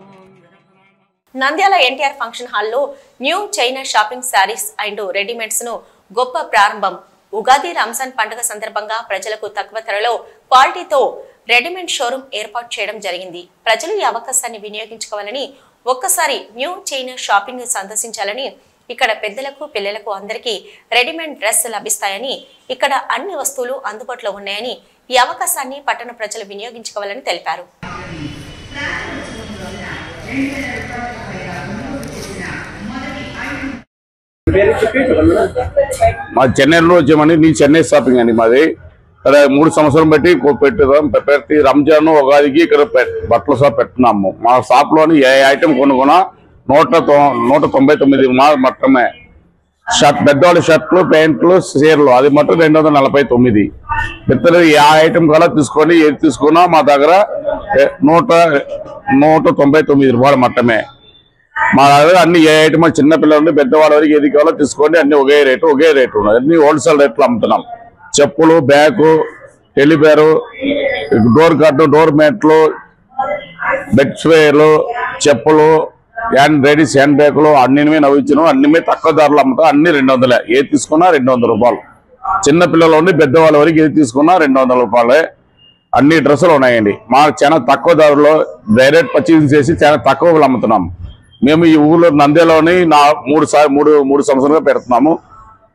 నంద్యాల ఎన్టీఆర్ ఫంక్షన్ హాల్లో new China shopping saris and readymades ను గొప్ప ప్రారంభం. ఉగాది రంజాన్ పండుగ సందర్భంగా ప్రజలకు తక్కువ ధరలో క్వాలిటీతో రెడీమేడ్ షోరూం ఏర్పాటు చేయడం జరిగింది. ప్రజలు ఈ అవకాశాన్ని వినియోగించుకోవాలని, ఒక్కసారి న్యూ చైనా షాపింగ్ సందర్శించాలని, ఇక్కడ పెద్దలకు పిల్లలకు అందరికీ రెడీమేడ్ డ్రెస్ లభిస్తాయని, ఇక్కడ అన్ని వస్తువులు అందుబాటులో ఉన్నాయని, ఈ అవకాశాన్ని పట్టణ ప్రజలు వినియోగించుకోవాలని తెలిపారు. మా చెన్నైలో వచ్చామండి. నీ చెన్నై షాపింగ్ అండి మాది. 3 సంవత్సరం బట్టి పెట్టి రంజాన్ ఉగాదికి ఇక్కడ బట్టల షాప్ పెట్టున్నాము. మా షాప్ లోని ఏ ఐటమ్ కొనుక్కున్నా 199 మాత్రమే. పెద్దవాళ్ళ షర్ట్లు, ప్యాంట్లు, చీరలు అది మాత్రం 249. పెద్దలు ఏ ఐటమ్ కలా తీసుకొని ఏది తీసుకున్నా మా దగ్గర 199 రూపాయలు మాత్రమే. మా దగ్గర అన్ని ఏ ఐటమ్ చిన్నపిల్లలు పెద్దవాళ్ళ వరకు ఏది కావాలో తీసుకోండి. అన్ని ఒకే రేటు ఉన్నాయి. అన్ని హోల్సేల్ రేట్లు అమ్ముతున్నాం. చెప్పులు, బ్యాగు, టెలిబేరు, డోర్ కట్టు, డోర్ మ్యాట్లు, బెడ్ స్ప్రేలు, చెప్పులు, లేడీస్ హ్యాండ్ బ్యాగులు అన్ని నవ్వించినాం. అన్ని తక్కువ ధరలు అమ్ముతాం. అన్ని 200. ఏది తీసుకున్నా 200 రూపాయలు. చిన్నపిల్లలు ఉండి పెద్దవాళ్ళ వరకు ఏది తీసుకున్నా 200 రూపాయలే. అన్ని డ్రెస్సులు ఉన్నాయండి. మాకు చాలా తక్కువ ధరలో డైరెక్ట్ పర్చేజ్ చేసి చాలా తక్కువ అమ్ముతున్నాం. మేము ఈ ఊళ్ళో నంద్యాలలోని 3 సంవత్సరాలుగా పెడుతున్నాము.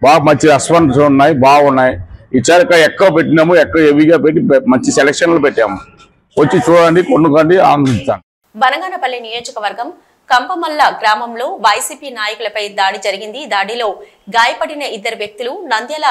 బాగా మంచి రెస్పాన్స్ ఉన్నాయి, బాగున్నాయి. ఈసారి ఎక్కువ పెట్టినాము, ఎక్కువ హెవీగా పెట్టి మంచి సెలక్షన్లు పెట్టాము. వచ్చి చూడండి, కొనుక్కోండి, ఆనందించండి. బనగానపల్లి నియోజకవర్గం కంపమల్ల గ్రామంలో వైసీపీ నాయకులపై దాడి జరిగింది. దాడిలో గాయపడిన 2 వ్యక్తులు నంద్యాల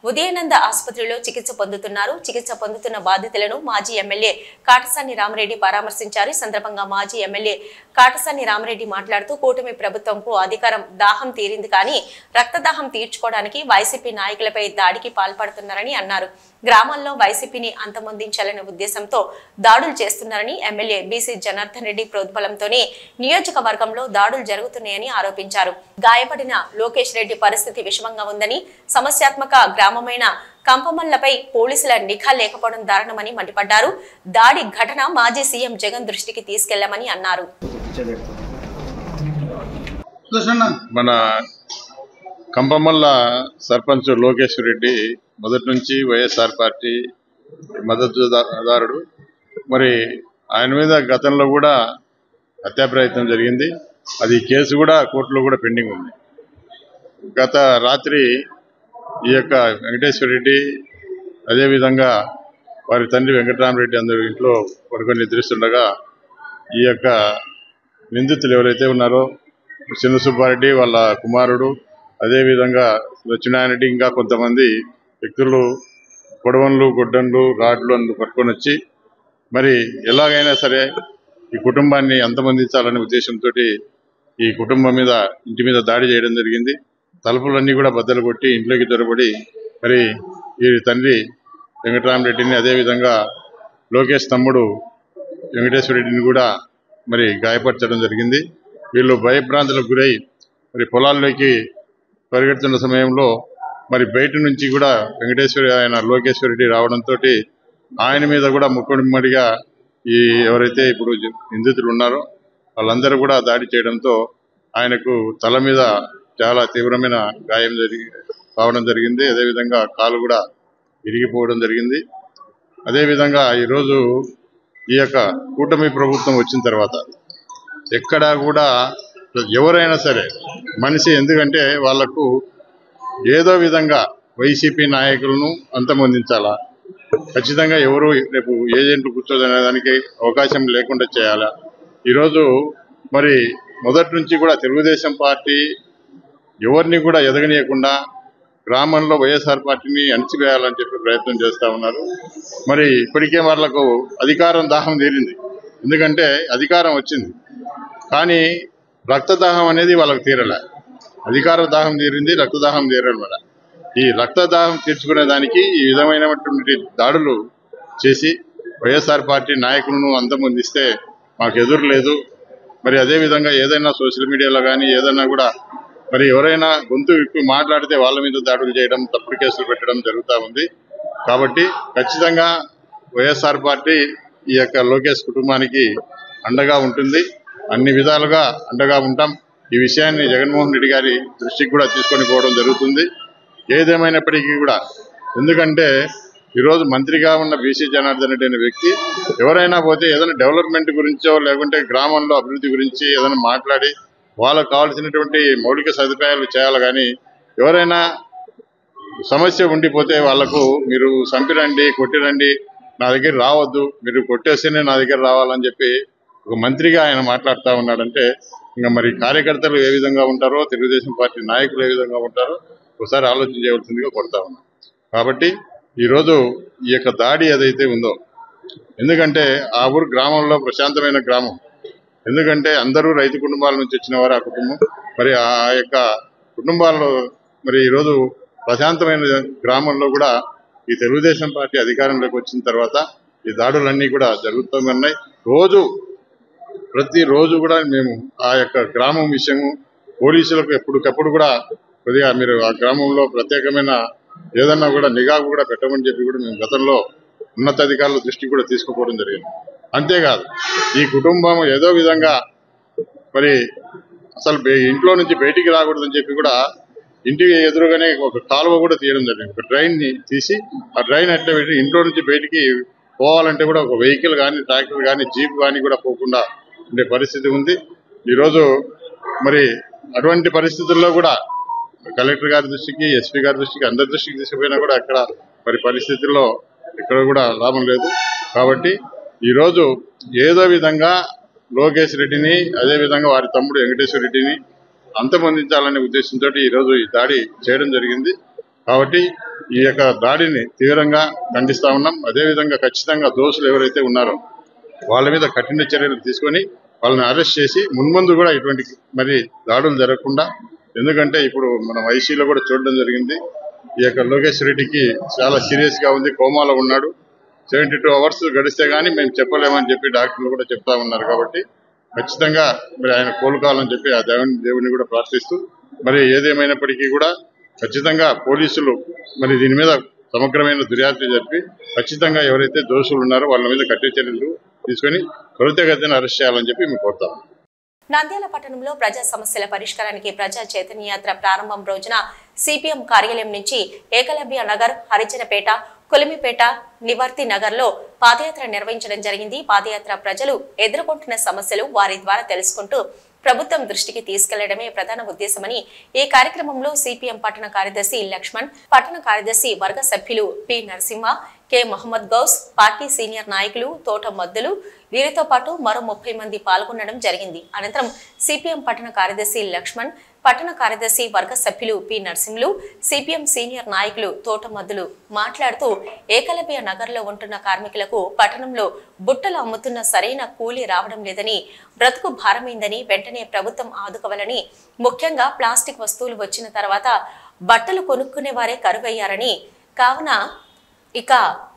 ఉదయానంద ఆసుపత్రిలో చికిత్స పొందుతున్నారు. చికిత్స పొందుతున్న బాధితులను మాజీ ఎమ్మెల్యే కాటసాని రామరెడ్డి పరామర్శించారు. ఈ సందర్భంగా మాజీ ఎమ్మెల్యే కాటసాని రామరెడ్డి మాట్లాడుతూ కూటమి ప్రభుత్వంకు అధికారం దాహం తీరింది కానీ రక్తదాహం తీర్చుకోవడానికి వైసీపీ నాయకులపై దాడికి పాల్పడుతున్నారని అన్నారు. గ్రామాల్లో వైసీపీని అంతమొందించాలనే ఉద్దేశంతో దాడులు చేస్తున్నారని ఎమ్మెల్యే బీసీ జనార్దన్ రెడ్డి ప్రోద్బలంతోనే నియోజకవర్గంలో దాడులు జరుగుతున్నాయని ఆరోపించారు. గాయపడిన లోకేష్ రెడ్డి పరిస్థితి విషమంగా ఉందని, సమస్యాత్మక గ్రామమైన కంపమల్లపై పోలీసుల నిఘా లేకపోవడం దారుణమని మండిపడ్డారు. దాడి ఘటన మాజీ సీఎం జగన్ దృష్టికి తీసుకెళ్లామని అన్నారు. మన కంపమల్ల సర్పంచ్ లోకేష్ రెడ్డి మొదటి నుంచి వైఎస్ఆర్ పార్టీ మద్దతుదారుడు. మరి ఆయన మీద గతంలో కూడా హత్యా ప్రయత్నం జరిగింది. అది కేసు కూడా కోర్టులో కూడా పెండింగ్ ఉంది. గత రాత్రి ఈ యొక్క వెంకటేశ్వర రెడ్డి అదేవిధంగా వారి తండ్రి వెంకటరామరెడ్డి అందరూ ఇంట్లో పడుకొని నిద్రిస్తుండగా ఈ యొక్క నిందితులు ఎవరైతే ఉన్నారో చిన్న సుబ్బారెడ్డి వాళ్ళ కుమారుడు, అదేవిధంగా లక్ష్మీనారాయణరెడ్డి, ఇంకా కొంతమంది వ్యక్తులు గొడవన్లు, గొడ్డన్లు, రాడ్లు పట్టుకొని వచ్చి మరి ఎలాగైనా సరే ఈ కుటుంబాన్ని అంతమొందించాలనే ఉద్దేశంతో ఈ కుటుంబం మీద, ఇంటి మీద దాడి చేయడం జరిగింది. తలుపులన్నీ కూడా బద్దలు కొట్టి ఇంట్లోకి దొరబడి మరి వీరి తండ్రి వెంకటరామరెడ్డిని, అదేవిధంగా లోకేష్ తమ్ముడు వెంకటేశ్వర రెడ్డిని కూడా మరి గాయపరచడం జరిగింది. వీళ్ళు భయభ్రాంతులకు గురై మరి పొలాల్లోకి పరిగెడుతున్న సమయంలో మరి బయట నుంచి కూడా ఆయన లోకేశ్వర రెడ్డి రావడంతో ఆయన మీద కూడా ముక్కుడిమ్మడిగా ఈ ఎవరైతే ఇప్పుడు నిందితులు ఉన్నారో వాళ్ళందరూ కూడా దాడి చేయడంతో ఆయనకు తల మీద చాలా తీవ్రమైన గాయం కావడం జరిగింది. అదేవిధంగా కాలు కూడా విరిగిపోవడం జరిగింది. అదేవిధంగా ఈరోజు ఈ యొక్క కూటమి ప్రభుత్వం వచ్చిన తర్వాత ఎక్కడా కూడా ఎవరైనా సరే మనిషి, ఎందుకంటే వాళ్లకు ఏదో విధంగా వైసీపీ నాయకులను అంతమొందించాలా, ఖచ్చితంగా ఎవరు రేపు ఏజెంట్లు కూర్చోదనే దానికి అవకాశం లేకుండా చేయాలా. ఈరోజు మరి మొదటి నుంచి కూడా తెలుగుదేశం పార్టీ ఎవరిని కూడా ఎదగనీయకుండా గ్రామంలో వైఎస్ఆర్ పార్టీని అణిచివేయాలని చెప్పి ప్రయత్నం చేస్తా ఉన్నారు. మరి ఇప్పటికే వాళ్లకు అధికారం దాహం తీరింది, ఎందుకంటే అధికారం వచ్చింది కానీ రక్తదాహం అనేది వాళ్ళకు తీరలే. అధికార దాహం తీరింది, రక్తదాహం తీరలే. ఈ రక్తదాహం తీర్చుకునే దానికి ఈ విధమైనటువంటి దాడులు చేసి వైఎస్ఆర్ పార్టీ నాయకులను అంతమొందిస్తే మాకు ఎదురు లేదు. మరి అదేవిధంగా ఏదైనా సోషల్ మీడియాలో కానీ ఏదైనా కూడా మరి ఎవరైనా గొంతు విప్పి మాట్లాడితే వాళ్ళ మీద దాడులు చేయడం, తప్పుడు కేసులు పెట్టడం జరుగుతూ ఉంది. కాబట్టి ఖచ్చితంగా వైఎస్ఆర్ పార్టీ ఈ యొక్క లోకేష్ కుటుంబానికి అండగా ఉంటుంది, అన్ని విధాలుగా అండగా ఉంటాం. ఈ విషయాన్ని జగన్మోహన్ రెడ్డి గారి దృష్టికి కూడా తీసుకొని పోవడం జరుగుతుంది. ఏదేమైనప్పటికీ కూడా, ఎందుకంటే ఈరోజు మంత్రిగా ఉన్న బీసీ జనార్దన్ రెడ్డి అనే వ్యక్తి ఎవరైనా పోతే ఏదైనా డెవలప్మెంట్ గురించో లేకుంటే గ్రామంలో అభివృద్ధి గురించి ఏదైనా మాట్లాడి వాళ్ళకు కావాల్సినటువంటి మౌలిక సదుపాయాలు చేయాలి. కానీ ఎవరైనా సమస్య ఉండిపోతే వాళ్లకు మీరు చంపిరండి, కొట్టిరండి, నా దగ్గర రావద్దు, మీరు కొట్టేస్తేనే నా దగ్గర రావాలని చెప్పి ఒక మంత్రిగా ఆయన మాట్లాడుతూ ఉన్నాడంటే ఇంకా మరి కార్యకర్తలు ఏ విధంగా ఉంటారో, తెలుగుదేశం పార్టీ నాయకులు ఏ విధంగా ఉంటారో ఒకసారి ఆలోచన చేయవలసిందిగా కొడతా ఉన్నాం. కాబట్టి ఈరోజు ఈ యొక్క దాడి ఏదైతే ఉందో, ఎందుకంటే ఆ ఊరు గ్రామంలో ప్రశాంతమైన గ్రామం, ఎందుకంటే అందరూ రైతు కుటుంబాల నుంచి వచ్చిన వారు ఆ కుటుంబం. మరి ఆ యొక్క కుటుంబాల్లో మరి ఈరోజు ప్రశాంతమైన గ్రామంలో కూడా ఈ తెలుగుదేశం పార్టీ అధికారంలోకి వచ్చిన తర్వాత ఈ దాడులన్నీ కూడా జరుగుతున్నాయి. ప్రతిరోజు కూడా మేము ఆ యొక్క గ్రామం విషయము పోలీసులకు ఎప్పటికప్పుడు కూడా కొద్దిగా మీరు ఆ గ్రామంలో ప్రత్యేకమైన ఏదన్నా కూడా నిఘా కూడా పెట్టమని చెప్పి కూడా మేము గతంలో ఉన్నతాధికారుల దృష్టికి కూడా తీసుకుపోవడం జరిగింది. అంతేకాదు ఈ కుటుంబం ఏదో విధంగా మరి అసలు ఇంట్లో నుంచి బయటికి రాకూడదని చెప్పి కూడా ఇంటికి ఎదురుగానే ఒక కాలువ కూడా తీయడం జరిగింది. ఒక డ్రైన్ ని తీసి ఆ డ్రైన్ అట్లా పెట్టి ఇంట్లో నుంచి బయటికి పోవాలంటే కూడా ఒక వెహికల్ కానీ, ట్రాక్టర్ కానీ, జీప్ కానీ కూడా పోకుండా ఉండే పరిస్థితి ఉంది. ఈరోజు మరి అటువంటి పరిస్థితుల్లో కూడా కలెక్టర్ గారి దృష్టికి, ఎస్పీ గారి దృష్టికి, అందరి దృష్టికి తీసుకుపోయినా కూడా అక్కడ మరి పరిస్థితుల్లో ఇక్కడ కూడా లాభం లేదు. కాబట్టి ఈరోజు ఏదో విధంగా లోకేష్ రెడ్డిని, అదేవిధంగా వారి తమ్ముడు వెంకటేశ్వర రెడ్డిని అంతమొందించాలనే ఉద్దేశంతో ఈరోజు ఈ దాడి చేయడం జరిగింది. కాబట్టి ఈ యొక్క దాడిని తీవ్రంగా ఖండిస్తా ఉన్నాం. అదేవిధంగా ఖచ్చితంగా దోషులు ఎవరైతే ఉన్నారో వాళ్ళ మీద కఠిన చర్యలు తీసుకొని వాళ్ళని అరెస్ట్ చేసి మున్ముందు కూడా ఇటువంటి మరి దాడులు జరగకుండా, ఎందుకంటే ఇప్పుడు మనం ఐసీలో కూడా చూడడం జరిగింది. ఈ యొక్క లోకేష్ రెడ్డికి చాలా సీరియస్ గా ఉంది, కోమాలో ఉన్నాడు. 72 hours గడిస్తే గానీ మేము చెప్పలేమని చెప్పి డాక్టర్లు కూడా చెప్తా ఉన్నారు. కాబట్టి ఖచ్చితంగా మరి ఆయన కోలుకోవాలని చెప్పి ఆ దేవుని కూడా ప్రార్థిస్తూ, మరి ఏదేమైనప్పటికీ కూడా ఖచ్చితంగా పోలీసులు మరి దీని మీద సమగ్రమైన దర్యాప్తు జరిపి ఖచ్చితంగా ఎవరైతే దోషులు ఉన్నారో వాళ్ళ మీద కఠిన చర్యలు తీసుకొని త్వరితగతిన అరెస్ట్ చేయాలని చెప్పి మేము కోరుతాం. నంద్యాల పట్టణంలో ప్రజా సమస్యల పరిష్కారానికి ప్రజా చైతన్య యాత్ర ప్రారంభం రోజున సిపిఎం కార్యాలయం నుంచి ఏకలవ్య నగర్, హరిజనపేట, కొలిమిపేట, నివర్తి నగర్ లో పాదయాత్ర నిర్వహించడం జరిగింది. పాదయాత్ర ప్రజలు ఎదుర్కొంటున్న సమస్యలు వారి ద్వారా తెలుసుకుంటూ ప్రభుత్వం దృష్టికి తీసుకెళ్లడమే ప్రధాన ఉద్దేశమని ఈ కార్యక్రమంలో సిపిఎం పట్టణ కార్యదర్శి లక్ష్మణ్, పట్టణ కార్యదర్శి వర్గ సభ్యులు P Narasimha, K Mohammed Ghouse, party senior నాయకులు తోట మద్దులు, వీరితో పాటు మరో 30 మంది పాల్గొనడం జరిగింది. అనంతరం సిపిఎం పట్టణ కార్యదర్శి లక్ష్మణ్, పట్టణ కార్యదర్శి వర్గ సభ్యులు పి నరసింహులు, సిపిఎం సీనియర్ నాయకులు తోట మద్దులు మాట్లాడుతూ ఏకలవ్య నగర్ లో ఉంటున్న కార్మికులకు పట్టణంలో బుట్టలు అమ్ముతున్న సరైన కూలీ రావడం లేదని, బ్రతుకు భారమైందని, వెంటనే ప్రభుత్వం ఆదుకోవాలని, ముఖ్యంగా ప్లాస్టిక్ వస్తువులు వచ్చిన తర్వాత బట్టలు కొనుక్కునే వారే కరువయ్యారని, కావున ఇక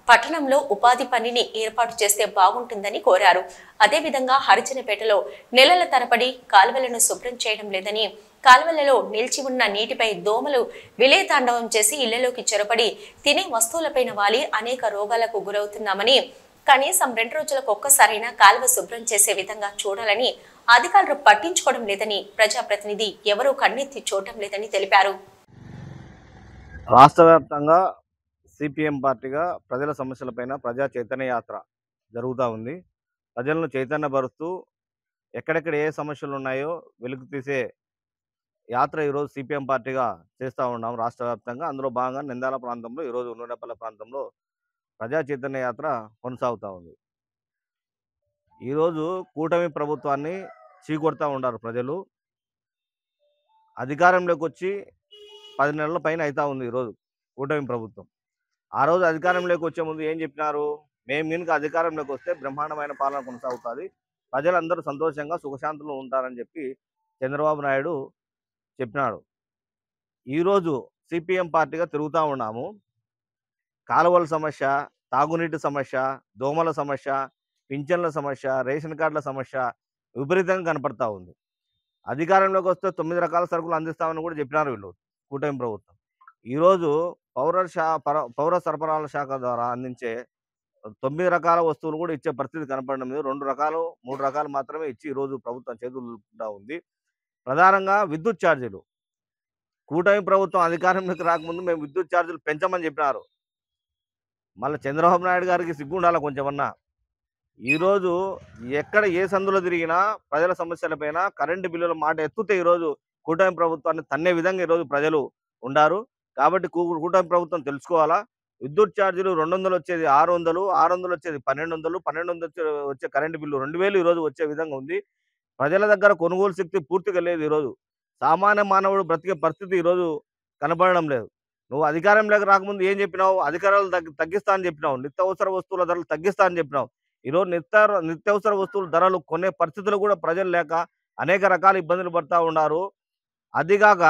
పట్టణంలో ఉపాధి పనిని ఏర్పాటు చేస్తే బాగుంటుందని కోరారు. అదేవిధంగా హరిజనపేటలో నెలల తరబడి కాలువలను శుభ్రం చేయడం లేదని, కాలువలలో నిలిచి ఉన్న నీటిపై దోమలు విలేతాండవం చేసి ఇళ్లలోకి చొరబడి తినే వస్తువులపైన వాలి అనేక రోగాలకు గురవుతున్నామని, కనీసం 2 రోజులకు ఒక్కసారైనా కాలువ శుభ్రం చేసే విధంగా చూడాలని అధికారులు పట్టించుకోవడం లేదని, ప్రజాప్రతినిధి ఎవరూ కన్నెత్తి చూడటం లేదని తెలిపారు. రాష్ట్ర వ్యాప్తంగా సిపిఎం పార్టీగా ప్రజల సమస్యలపైన ప్రజా చైతన్య యాత్ర జరుగుతూ ఉంది. ప్రజలను చైతన్యపరుస్తూ ఎక్కడెక్కడ ఏ సమస్యలు ఉన్నాయో వెలుగు తీసే యాత్ర ఈరోజు సిపిఎం పార్టీగా చేస్తూ ఉన్నాం రాష్ట్ర వ్యాప్తంగా. అందులో భాగంగా నంద్యాల ప్రాంతంలో ఈరోజు ఉన్నపల్లి ప్రాంతంలో ప్రజా చైతన్య యాత్ర కొనసాగుతూ ఉంది. ఈరోజు కూటమి ప్రభుత్వాన్ని చీకొడతా ఉన్నారు ప్రజలు. అధికారంలోకి వచ్చి 10 నెలల పైన అవుతా ఉంది ఈరోజు కూటమి ప్రభుత్వం. ఆ రోజు అధికారంలోకి వచ్చే ముందు ఏం చెప్పినారు? మేము కనుక అధికారంలోకి వస్తే బ్రహ్మాండమైన పాలన కొనసాగుతుంది, ప్రజలందరూ సంతోషంగా సుఖశాంతులు ఉంటారని చెప్పి చంద్రబాబు నాయుడు చెప్పినాడు. ఈరోజు సిపిఎం పార్టీగా తిరుగుతూ ఉన్నాము. కాలువల సమస్య, తాగునీటి సమస్య, దోమల సమస్య, పింఛన్ల సమస్య, రేషన్ కార్డుల సమస్య విపరీతంగా కనపడతా ఉంది. అధికారంలోకి వస్తే 9 రకాల సరుకులు అందిస్తామని కూడా చెప్పినారు వీళ్ళు కూటమి ప్రభుత్వం. ఈరోజు పౌర సరఫరాల శాఖ ద్వారా అందించే 9 రకాల వస్తువులు కూడా ఇచ్చే పరిస్థితి కనపడడం లేదు. 2 రకాలు 3 రకాలు మాత్రమే ఇచ్చి ఈరోజు ప్రభుత్వం చేతులుంటా ఉంది. ప్రధానంగా విద్యుత్ ఛార్జీలు. కూటమి ప్రభుత్వం అధికారంలోకి రాకముందు మేము విద్యుత్ ఛార్జీలు పెంచమని చెప్పినారు. మళ్ళీ చంద్రబాబు నాయుడు గారికి సిగ్గుండాలి కొంచెమన్నా. ఈరోజు ఎక్కడ ఏ సందులో తిరిగినా ప్రజల సమస్యలపైన కరెంటు బిల్లుల మాట ఎత్తుతే ఈరోజు కూటమి ప్రభుత్వాన్ని తన్నే విధంగా ఈరోజు ప్రజలు ఉండారు. కాబట్టి కూటమి ప్రభుత్వం తెలుసుకోవాలా. విద్యుత్ ఛార్జీలు 200 వచ్చేది 600, 600 వచ్చేది 1200, 1200 వచ్చే కరెంటు బిల్లు 2000 ఈరోజు వచ్చే విధంగా ఉంది. ప్రజల దగ్గర కొనుగోలు శక్తి పూర్తిగా లేదు. ఈరోజు సామాన్య మానవుడు బ్రతికే పరిస్థితి ఈరోజు కనపడడం లేదు. నువ్వు అధికారంలోకి రాకముందు ఏం చెప్పినావు? అధికారాలు తగ్గిస్తా అని చెప్పినావు. నిత్యావసర వస్తువుల ధరలు తగ్గిస్తా అని చెప్పినావు. ఈరోజు నిత్యావసర వస్తువుల ధరలు కొనే పరిస్థితులు కూడా ప్రజలు లేక అనేక రకాల ఇబ్బందులు పడుతూ ఉన్నారు. అదిగాక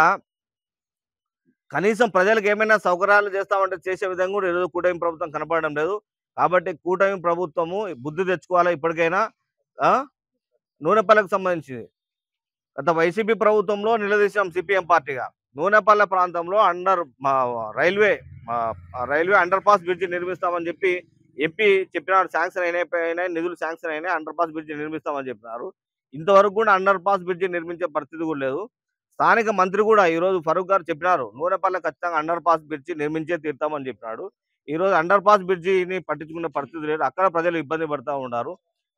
కనీసం ప్రజలకు ఏమైనా సౌకర్యాలు చేస్తామంటే చేసే విధంగా కూడా ఈరోజు కూటమి ప్రభుత్వం కనపడడం లేదు. కాబట్టి కూటమి ప్రభుత్వము బుద్ధి తెచ్చుకోవాలా. ఇప్పటికైనా నూనెపల్లెకు సంబంధించింది గత వైసీపీ ప్రభుత్వంలో నిలదీశాం సిపిఎం పార్టీగా. నూనెపల్లె ప్రాంతంలో రైల్వే అండర్ పాస్ బ్రిడ్జి నిర్మిస్తామని చెప్పి ఎంపీ చెప్పినాడు. శాంక్షన్ అయినాయి, నిధులు శాంక్షన్ అయినాయి, అండర్ పాస్ బ్రిడ్జి నిర్మిస్తామని చెప్పినారు. ఇంతవరకు కూడా అండర్ పాస్ బ్రిడ్జి నిర్మించే పరిస్థితి కూడా లేదు. స్థానిక మంత్రి కూడా ఈరోజు ఫరూక్ గారు చెప్పినారు, నూనెపల్లె ఖచ్చితంగా అండర్ పాస్ బ్రిడ్జి నిర్మించే తీరుతామని చెప్పినాడు. ఈరోజు అండర్ పాస్ బ్రిడ్జిని పట్టించుకునే పరిస్థితి లేదు. అక్కడ ప్రజలు ఇబ్బంది పడుతూ ఉన్నారు.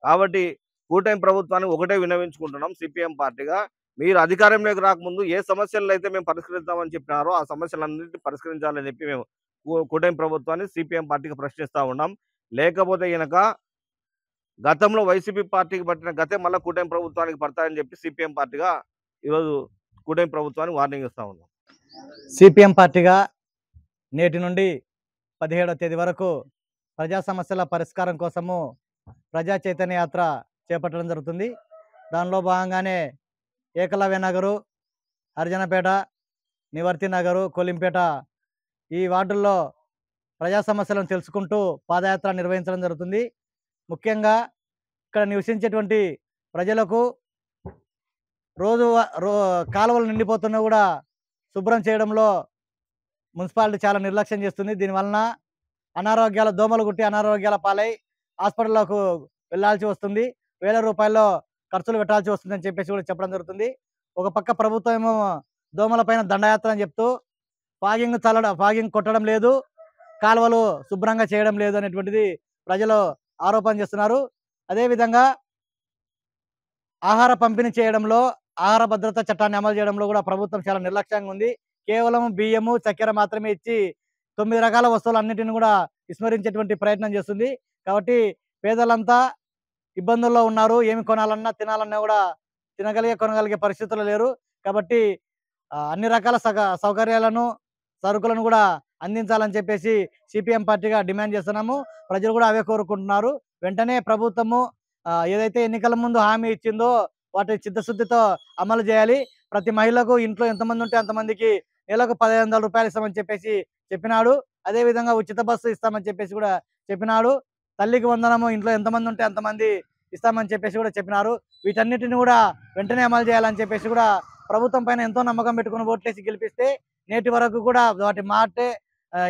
కాబట్టి కూటమి ప్రభుత్వాన్ని ఒకటే విన్నవించుకుంటున్నాం సిపిఎం పార్టీగా, మీరు అధికారంలోకి రాకముందు ఏ సమస్యలు అయితే మేము పరిష్కరిస్తామని చెప్పినారో ఆ సమస్యలన్నింటినీ పరిష్కరించాలని చెప్పి మేము కూటమి ప్రభుత్వాన్ని సిపిఎం పార్టీకి ప్రశ్నిస్తూ ఉన్నాం. లేకపోతే కనుక గతంలో వైసీపీ పార్టీకి పట్టిన గతే మళ్ళీ కూటమి ప్రభుత్వానికి పడతాయని చెప్పి సిపిఎం పార్టీగా ఈరోజు కూటమి ప్రభుత్వానికి వార్నింగ్ ఇస్తూ ఉన్నాం. సిపిఎం పార్టీగా నేటి నుండి 17వ తేదీ వరకు ప్రజా సమస్యల పరిష్కారం కోసము ప్రజా చైతన్య యాత్ర చేపట్టడం జరుగుతుంది. దానిలో భాగంగానే ఏకలవ్య నగరు, హరిజనపేట, నివర్తి నగరు, కొలింపేట ఈ వార్డుల్లో ప్రజా సమస్యలను తెలుసుకుంటూ పాదయాత్ర నిర్వహించడం జరుగుతుంది. ముఖ్యంగా ఇక్కడ నివసించేటువంటి ప్రజలకు కాలువలు నిండిపోతున్నా కూడా శుభ్రం చేయడంలో మున్సిపాలిటీ చాలా నిర్లక్ష్యం చేస్తుంది. దీనివలన దోమలు గుట్టి అనారోగ్యాల పాలై హాస్పిటల్లోకి వెళ్లాల్సి వస్తుంది. వేల రూపాయల్లో ఖర్చులు పెట్టాల్సి వస్తుందని చెప్పేసి కూడా చెప్పడం జరుగుతుంది. ఒక పక్క ప్రభుత్వం ఏమో దోమలపైన దండయాత్ర అని చెప్తూ ఫాగింగ్ కొట్టడం లేదు, కాలువలు శుభ్రంగా చేయడం లేదు అనేటువంటిది ప్రజలు ఆరోపణ చేస్తున్నారు. అదేవిధంగా ఆహార పంపిణీ చేయడంలో, ఆహార భద్రతా చట్టాన్ని అమలు చేయడంలో కూడా ప్రభుత్వం చాలా నిర్లక్ష్యంగా ఉంది. కేవలం బియ్యము, చక్కెర మాత్రమే ఇచ్చి 9 రకాల వస్తువులన్నింటినీ కూడా విస్మరించేటువంటి ప్రయత్నం చేస్తుంది. కాబట్టి పేదలంతా ఇబ్బందుల్లో ఉన్నారు. ఏమి కొనాలన్నా తినాలన్నా కూడా కొనగలిగే పరిస్థితులు లేరు. కాబట్టి అన్ని రకాల సౌకర్యాలను, సరుకులను కూడా అందించాలని చెప్పేసి సిపిఎం పార్టీగా డిమాండ్ చేస్తున్నాము. ప్రజలు కూడా అవే కోరుకుంటున్నారు. వెంటనే ప్రభుత్వము ఏదైతే ఎన్నికల ముందు హామీ ఇచ్చిందో వాటి చిత్తశుద్ధితో అమలు చేయాలి. ప్రతి మహిళకు ఇంట్లో ఎంతమంది ఉంటే అంతమందికి నెలకు 1500 రూపాయలు ఇస్తామని చెప్పేసి చెప్పినాడు. అదేవిధంగా ఉచిత బస్సు ఇస్తామని చెప్పేసి కూడా చెప్పినాడు. తల్లికి వందనము ఇంట్లో ఎంతమంది ఉంటే అంతమంది ఇస్తామని చెప్పేసి కూడా చెప్పినారు. వీటన్నిటిని కూడా వెంటనే అమలు చేయాలని చెప్పేసి కూడా ప్రభుత్వం పైన ఎంతో నమ్మకం పెట్టుకుని ఓట్లేసి గెలిపిస్తే నేటి వరకు కూడా వాటి మాటే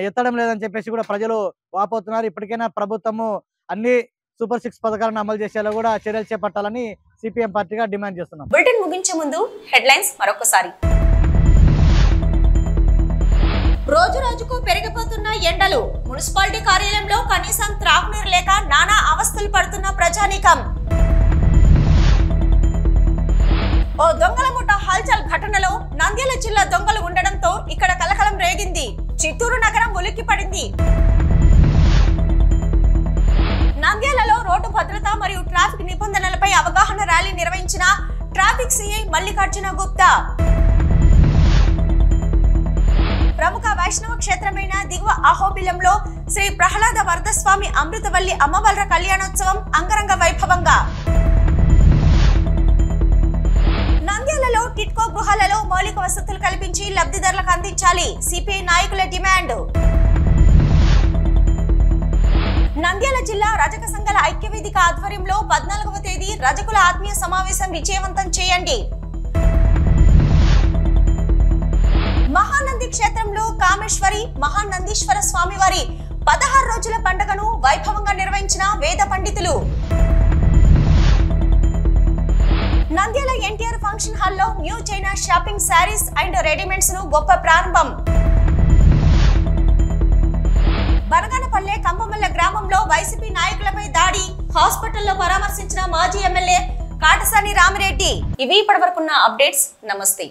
ఎత్తడం లేదని చెప్పేసి కూడా ప్రజలు వాపోతున్నారు. ఇప్పటికైనా ప్రభుత్వము అన్ని సూపర్ 6 పథకాలను అమలు చేసేలా కూడా చర్యలు చేపట్టాలని సిపిఎం పార్టీగా డిమాండ్ చేస్తున్నాం. బులెటిన్ ముగించే ముందు హెడ్లైన్స్ మరొకసారి. రోజు రోజుకు పెరిగిపోతున్న ఎండలు, మున్సిపాలిటీ కార్యాలయంలో కనీసం త్రాగునీరు లేక నానా అవస్థలు పడుతున్న ప్రజానీకం. ఓ దొంగల ముఠ హల్చల్ ఘటనలో నంద్యాల జిల్లా దొంగలు ఉండడంతో ఇక్కడ కలకలం రేగింది. చిత్తూరు నగరం ఉలిక్కిపడింది. నంద్యాలలో రోడ్డు భద్రత మరియు ట్రాఫిక్ నిబంధనలపై అవగాహన ర్యాలీ నిర్వహించిన ట్రాఫిక్ సిఐ మల్లికార్జున గుప్తా. వైష్ణవ క్షేత్రమైన దిగువ అహోబిలంలో శ్రీ ప్రహ్లాద వరదస్వామి అమృతవల్లి అమ్మవార్ల కళ్యాణోత్సవం అంగరంగ వైభవంగా. నంద్యాలలో టిట్కో గృహాలలో మౌలిక వసతులు కల్పించి లబ్ధిదారులకు అందించాలి సిపిఐ నాయకుల డిమాండ్. నంద్యాల జిల్లా రజక సంఘాల ఐక్యవేదిక ఆధ్వర్యంలో 14వ తేదీ రజకుల ఆత్మీయ సమావేశం విజయవంతం చేయండి. మహానంది క్షేత్రంలో కామేశ్వరి మహానందీశ్వర స్వామివారి 16 రోజుల పండుగను వైభవంగా నిర్వహించిన వేద పండితులు. నంద్యాల ఎన్టీఆర్ ఫంక్షన్ హాల్లో new China shopping saris and readymades ను గొప్ప ప్రారంభం. బనగానపల్లె కంబమల్ల గ్రామంలో వైసీపీ నాయకులపై దాడి, హాస్పిటల్లో పరామర్శించిన మాజీ ఎమ్మెల్యే కాటసాని రామిరెడ్డి. ఇవి ఇప్పటివరకున్న అప్డేట్స్. నమస్తే.